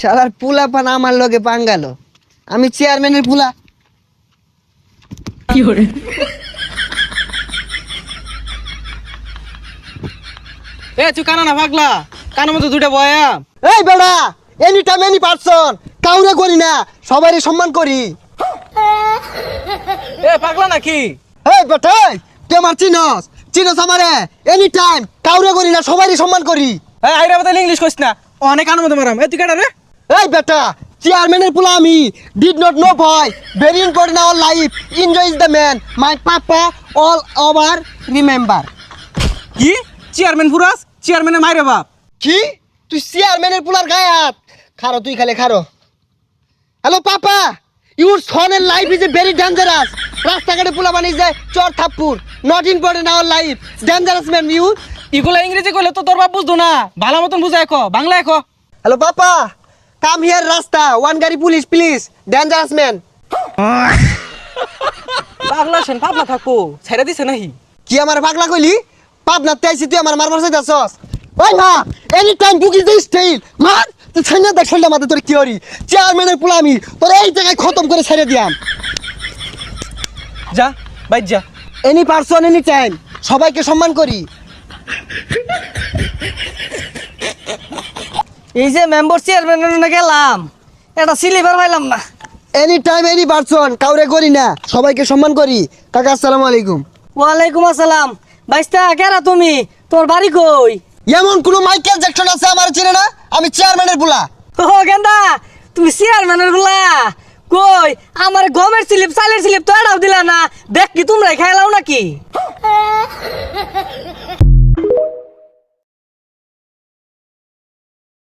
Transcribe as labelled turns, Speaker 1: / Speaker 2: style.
Speaker 1: শালার পুলা পান আমার লগে পাঙ্গালো, আমি চেয়ারম্যানের পুলা।
Speaker 2: এ তুই কানা না পাগলা, কানের মতো দুইটা বয়া।
Speaker 1: এই বেড়া, এনি টাইম এনি পারসন, কাউরে করি না, সবারই সম্মান করি।
Speaker 2: এ পাগলা নাকি?
Speaker 1: এই বেটা, তুই আমার চিনস চিনস আমারে? এনি টাইম কাউরে করি না, সবারই সম্মান করি।
Speaker 2: এই আইরা বদলে ইংলিশ কইস না, অনেক কানের মতো মারাম। এ তুই কাটা রে?
Speaker 1: এই বেটা, চেয়ারম্যানের পুলা আমি। ডিড নট নো ভয়, very important our life, enjoy is the man, my papa all over remember.
Speaker 2: কি চেয়ারম্যান ফুরাস? চেয়ারম্যানের মাইরে বাপ।
Speaker 1: কি তুই চেয়ারম্যানের পুলার গায়ে হাত? খারো তুই, খালে খারো। হ্যালো পাপা, ইউর সনের life is a very dangerous. রাস্তাঘাটে পুলা বানিয়ে যায় চর থাপ্পুর, not important our life, dangerous man you.
Speaker 2: ইগুলা ইংরেজি কইলে তো তোর বাপ বুঝতো না, ভালো মতন বুঝায় কো, বাংলায় কো।
Speaker 1: হ্যালো পাপা, কাম হিয়ার রাস্তা, ওয়ান গাড়ি পুলিশ প্লিজ, ডেঞ্জারাস ম্যান।
Speaker 2: পাগলা সেন পাগলা থাকো, ছেড়ে দিছে নাহি?
Speaker 1: কি আমার পাগলা কইলি? পাবনার তাইছি তুই আমার মারবার চাইতাছস? ওই মা, any time book is the style, মার তুই ছাইনা দেখ ঠান্ডা মাথা তোর কি হরি। চেয়ারম্যানের পুলা আমি তোর এই জায়গায় খতম করে ছেড়ে দিয়াম।
Speaker 2: যা বাইর যা।
Speaker 1: এনি পারসন এনি টাইম, সবাইকে সম্মান করি।
Speaker 3: এই যে মেম্বার চেয়ারম্যান গেলাম, এটা সিলিভার পাইলাম না।
Speaker 1: এনি টাইম এনি পারসন, কাউরে করি না, সবাইকে সম্মান করি। কাকা আসসালামু আলাইকুম।
Speaker 3: ওয়ালাইকুম আসসালাম। বাইস্তা কেরা তুমি? তোর বাড়ি কই?
Speaker 1: এমন কোন মাইকেল জ্যাকসন আছে আমার চেনে না? আমি চেয়ারম্যানের পুলা।
Speaker 3: ও গেন্দা, তুমি চেয়ারম্যানের গুলা কই? আমার গমের স্লিপ চালের স্লিপ তো এটাও দিলা না, দেখ কি তোমরা খেলাও নাকি?